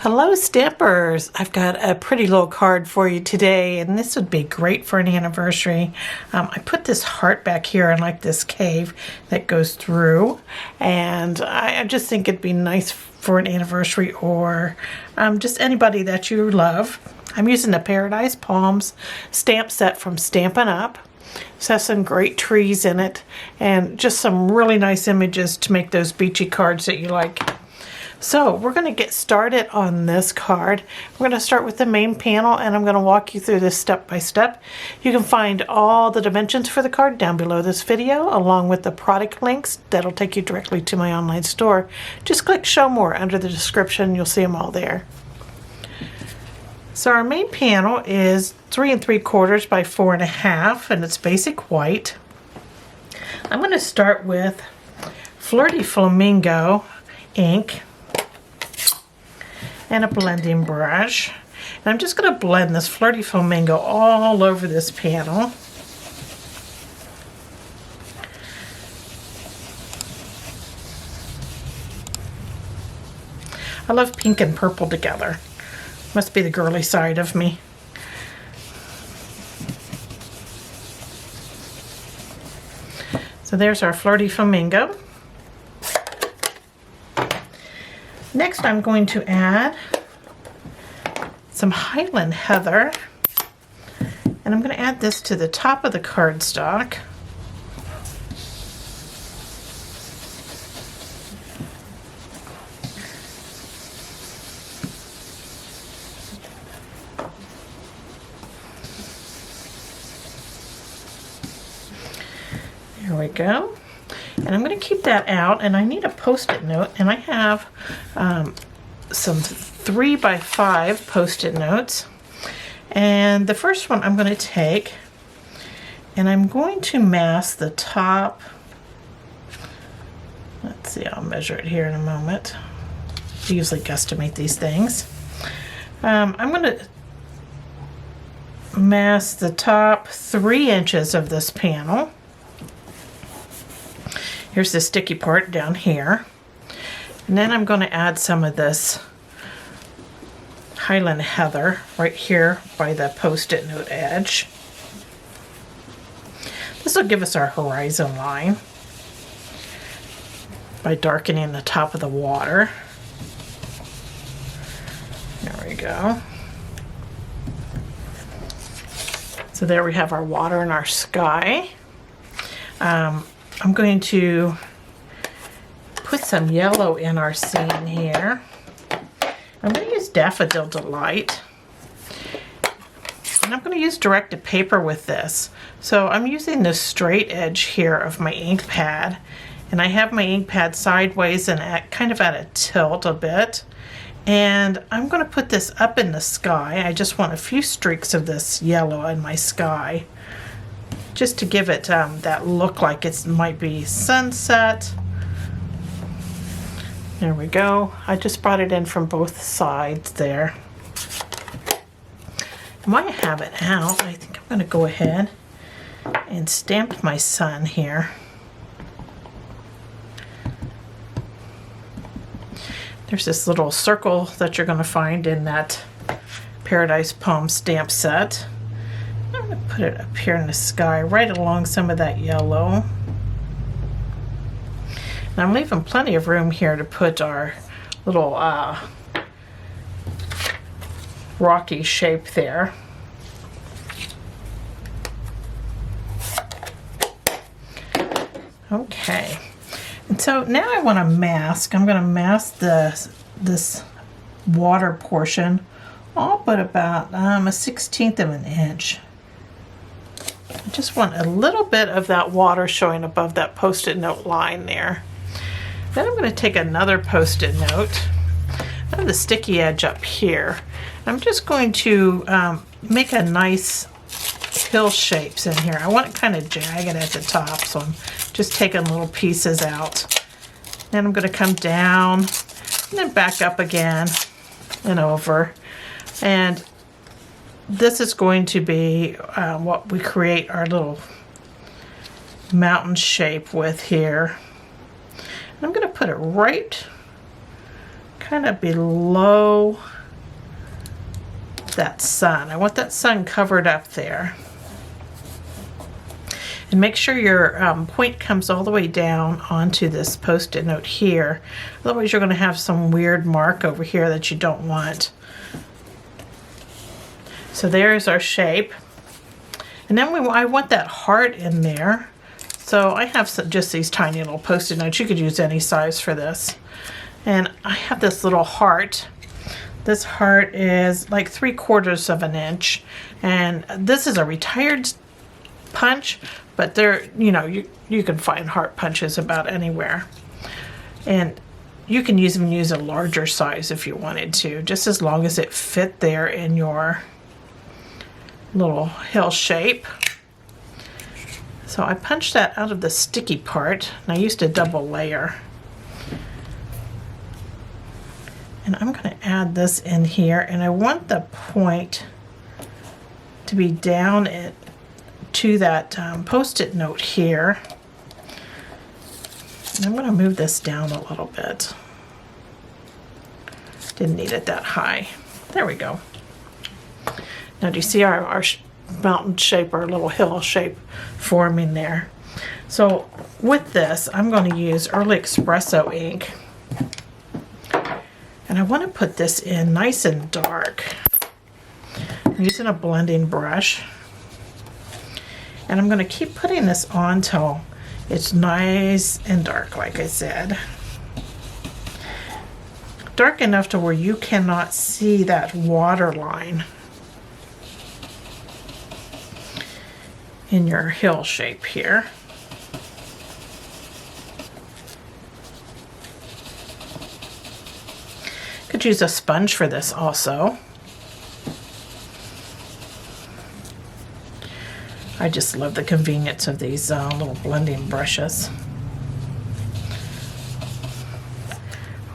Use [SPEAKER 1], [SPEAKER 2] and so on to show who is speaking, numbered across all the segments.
[SPEAKER 1] Hello Stampers! I've got a pretty little card for you today, and this would be great for an anniversary. I put this heart back here in like this cave that goes through, and I just think it'd be nice for an anniversary or just anybody that you love. I'm using the Paradise Palms stamp set from Stampin' Up. This has some great trees in it and just some really nice images to make those beachy cards that you like. So we're going to get started on this card. We're going to start with the main panel, and I'm going to walk you through this step by step. You can find all the dimensions for the card down below this video, along with the product links that'll take you directly to my online store. Just click show more under the description. You'll see them all there. So our main panel is 3 3/4 by 4.5, and it's basic white. I'm going to start with Flirty Flamingo ink and a blending brush. And I'm just going to blend this Flirty Flamingo all over this panel. I love pink and purple together. Must be the girly side of me. So there's our Flirty Flamingo. Next, I'm going to add some Highland Heather, and I'm going to add this to the top of the cardstock. There we go. And I'm going to keep that out, and I need a post-it note, and I have some 3 by 5 post-it notes. And the first one I'm going to take, and I'm going to mask the top. Let's see, I'll measure it here in a moment. I usually guesstimate these things. I'm going to mask the top 3 inches of this panel. Here's the sticky part down here. And then I'm going to add some of this Highland Heather right here by the post-it note edge. This will give us our horizon line by darkening the top of the water. There we go. So there we have our water and our sky. I'm going to put some yellow in our scene here. I'm going to use Daffodil Delight. And I'm going to use directed paper with this. So I'm using the straight edge here of my ink pad. And I have my ink pad sideways and kind of at a tilt a bit. And I'm going to put this up in the sky. I just want a few streaks of this yellow in my sky, just to give it that look like it might be sunset. There we go. I just brought it in from both sides there. And while I have it out, I think I'm going to go ahead and stamp my sun here. There's this little circle that you're going to find in that Paradise Palm stamp set. I'm going to put it up here in the sky, right along some of that yellow. And I'm leaving plenty of room here to put our little rocky shape there. Okay. And so now I want to mask. I'm going to mask this water portion all but about a 1/16 of an inch. I just want a little bit of that water showing above that post-it note line there. Then I'm going to take another post-it note. I have the sticky edge up here. I'm just going to make a nice hill shapes in here. I want it kind of jagged at the top, so I'm just taking little pieces out. Then I'm going to come down and then back up again and over. And this is going to be what we create our little mountain shape with here. And I'm going to put it right kind of below that sun. I want that sun covered up there. And make sure your point comes all the way down onto this Post-it note here. Otherwise you're going to have some weird mark over here that you don't want. So there's our shape. And then I want that heart in there. So I have just these tiny little Post-it notes. You could use any size for this. And I have this little heart. This heart is like 3/4 of an inch. And this is a retired punch, but there, you know, you can find heart punches about anywhere. And you can even use a larger size if you wanted to, just as long as it fit there in your little hill shape. So I punched that out of the sticky part, and I used a double layer. And I'm going to add this in here, and I want the point to be down to that Post-it note here. And I'm going to move this down a little bit. Didn't need it that high. There we go. Now do you see our mountain shape, our little hill shape forming there? So with this, I'm going to use Early Espresso ink. And I want to put this in nice and dark. I'm using a blending brush. And I'm going to keep putting this on till it's nice and dark, like I said. Dark enough to where you cannot see that water line in your hill shape here. Could use a sponge for this also. I just love the convenience of these little blending brushes.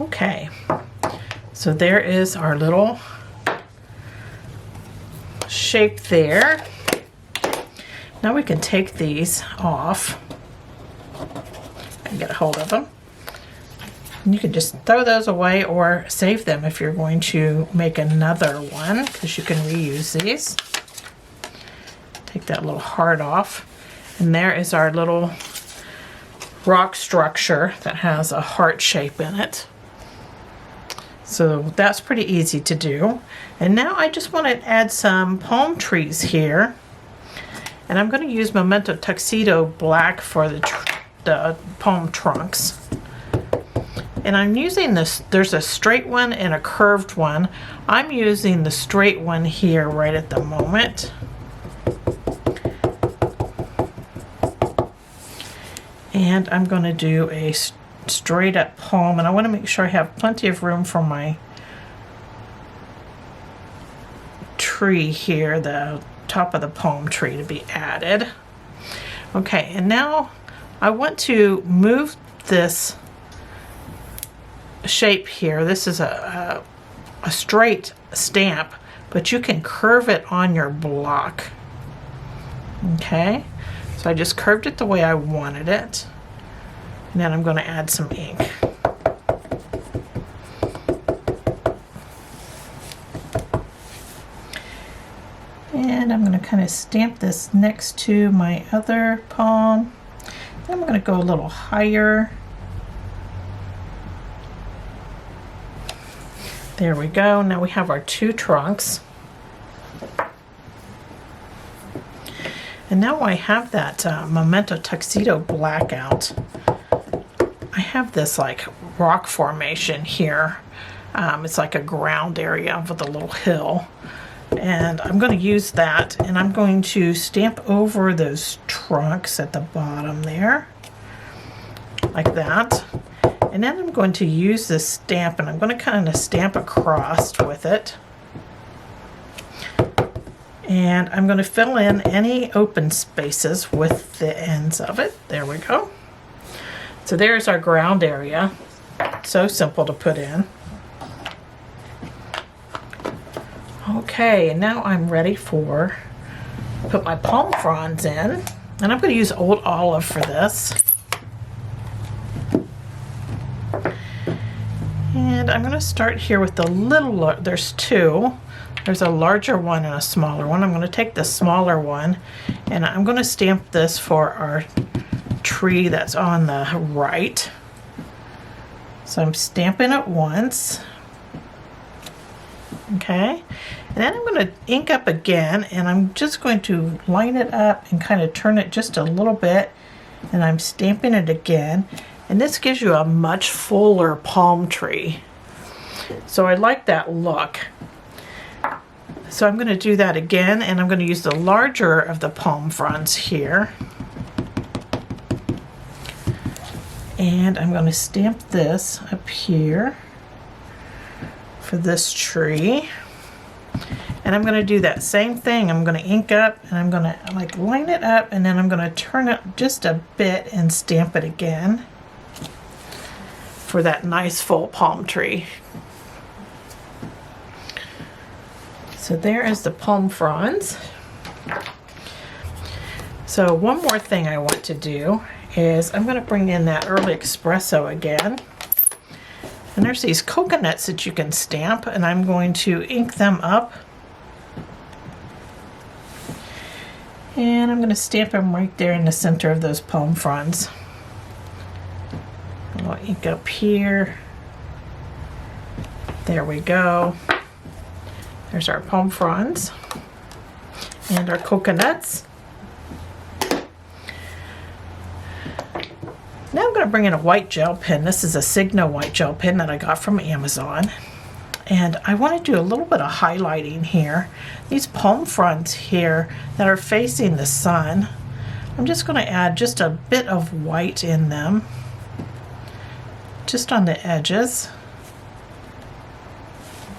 [SPEAKER 1] Okay, so there is our little shape there. Now we can take these off and get a hold of them. And you can just throw those away or save them if you're going to make another one, because you can reuse these. Take that little heart off, and there is our little rock structure that has a heart shape in it. So that's pretty easy to do. And now I just want to add some palm trees here, and I'm going to use Memento Tuxedo Black for the palm trunks. And I'm using this, there's a straight one and a curved one. I'm using the straight one here right at the moment. And I'm going to do a straight up palm, and I want to make sure I have plenty of room for my tree here, the top of the palm tree to be added. Okay, and now I want to move this shape here. This is a straight stamp, but you can curve it on your block. Okay, so I just curved it the way I wanted it, and then I'm going to add some ink. And I'm going to kind of stamp this next to my other palm. Then I'm going to go a little higher. There we go. Now we have our two trunks. And now I have that Memento Tuxedo Black out. I have this like rock formation here. It's like a ground area with a little hill. And I'm going to use that, and I'm going to stamp over those trunks at the bottom there, like that. And then I'm going to use this stamp, and I'm going to kind of stamp across with it. And I'm going to fill in any open spaces with the ends of it. There we go. So there's our ground area. So simple to put in. Okay, and now I'm ready for put my palm fronds in, and I'm going to use Old Olive for this. And I'm going to start here with the little, there's two. There's a larger one and a smaller one. I'm going to take the smaller one and I'm going to stamp this for our tree that's on the right. So I'm stamping it once. Okay, and then I'm going to ink up again, and I'm just going to line it up and kind of turn it just a little bit, and I'm stamping it again, and this gives you a much fuller palm tree. So I like that look. So I'm going to do that again, and I'm going to use the larger of the palm fronds here. And I'm going to stamp this up here for this tree. And I'm going to do that same thing. I'm going to ink up and I'm going to like line it up, and then I'm going to turn it just a bit and stamp it again for that nice full palm tree. So there is the palm fronds. So one more thing I want to do is I'm going to bring in that early espresso again. And there's these coconuts that you can stamp, and I'm going to ink them up. And I'm going to stamp them right there in the center of those palm fronds. I'll ink up here. There we go. There's our palm fronds and our coconuts. Now I'm going to bring in a white gel pen. This is a Signo white gel pen that I got from Amazon. And I want to do a little bit of highlighting here. These palm fronds here that are facing the sun, I'm just going to add just a bit of white in them, just on the edges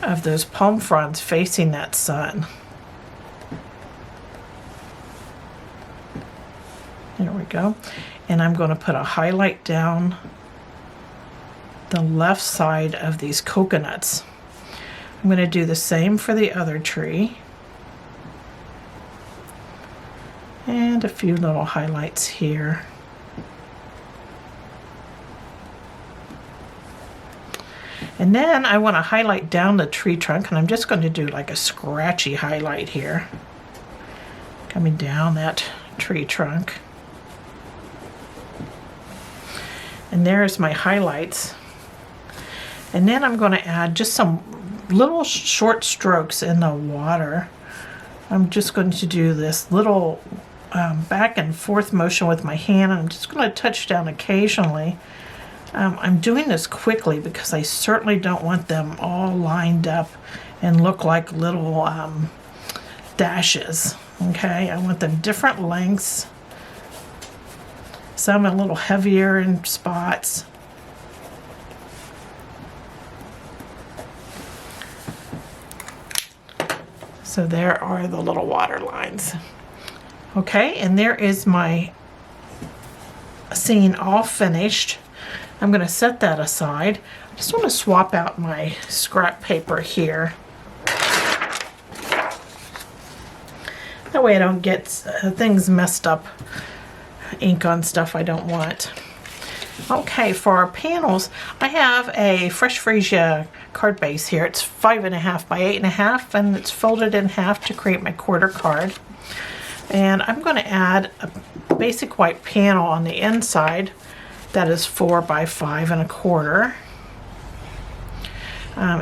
[SPEAKER 1] of those palm fronds facing that sun. There we go. And I'm going to put a highlight down the left side of these coconuts. I'm going to do the same for the other tree. And a few little highlights here. And then I want to highlight down the tree trunk, and I'm just going to do like a scratchy highlight here. Coming down that tree trunk. And there's my highlights. And then I'm going to add just some little short strokes in the water. I'm just going to do this little back and forth motion with my hand, and I'm just going to touch down occasionally. I'm doing this quickly because I certainly don't want them all lined up and look like little dashes. Okay, I want them different lengths. Some a little heavier in spots. So there are the little water lines. Okay, and there is my scene all finished. I'm going to set that aside. I just want to swap out my scrap paper here. That way I don't get things messed up, ink on stuff I don't want. Okay, for our panels, I have a Fresh Freesia card base here. It's 5.5 by 8.5, and it's folded in half to create my quarter card. And I'm going to add a basic white panel on the inside that is 4 by 5.25.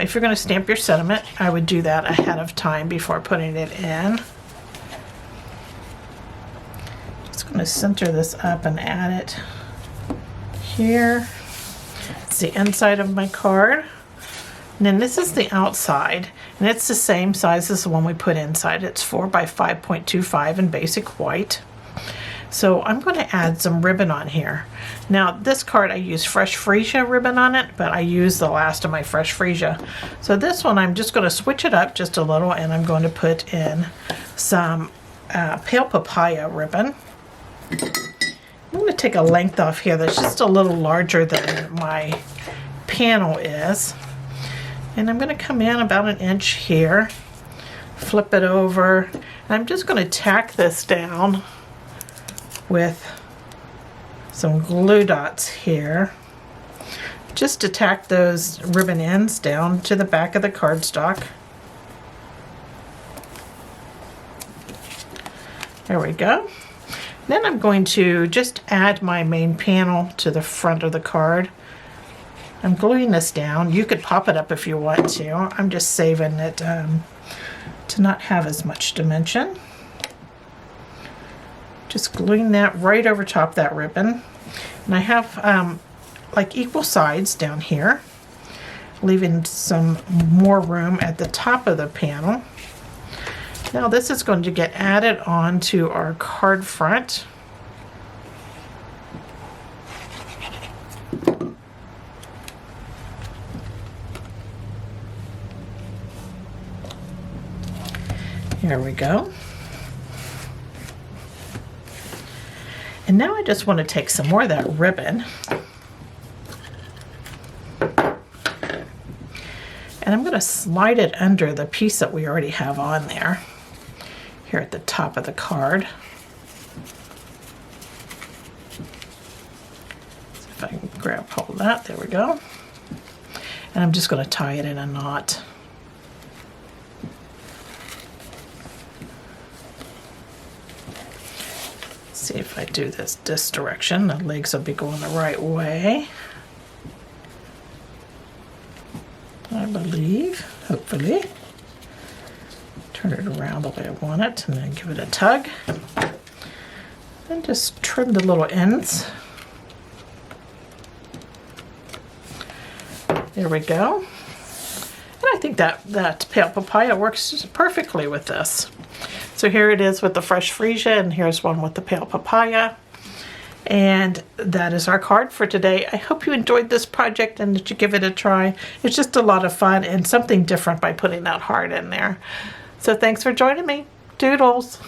[SPEAKER 1] If you're going to stamp your sentiment, I would do that ahead of time before putting it in. Just going to center this up and add it here. It's the inside of my card. And then this is the outside, and it's the same size as the one we put inside. It's 4 by 5.25 in basic white. So I'm going to add some ribbon on here. Now this card I use Fresh Freesia ribbon on it, but I use the last of my Fresh Freesia. So this one I'm just going to switch it up just a little, and I'm going to put in some pale papaya ribbon. I'm going to take a length off here that's just a little larger than my panel is. And I'm going to come in about 1 inch here, flip it over, and I'm just going to tack this down with some glue dots here. just to tack those ribbon ends down to the back of the cardstock. There we go. Then I'm going to just add my main panel to the front of the card. I'm gluing this down. You could pop it up if you want to. I'm just saving it to not have as much dimension. Just gluing that right over top that ribbon. And I have like equal sides down here, leaving some more room at the top of the panel. Now this is going to get added onto our card front. Here we go. And now I just want to take some more of that ribbon, and I'm going to slide it under the piece that we already have on there, here at the top of the card. See if I can grab hold of that. There we go. And I'm just going to tie it in a knot. See if I do this direction, the legs will be going the right way, I believe, hopefully. Turn it around the way I want it, and then give it a tug. Then just trim the little ends. There we go. And I think that pale papaya works perfectly with this. So here it is with the fresh freesia, and here's one with the pale papaya. And that is our card for today. I hope you enjoyed this project and that you give it a try. It's just a lot of fun and something different by putting that heart in there. So thanks for joining me. Doodles.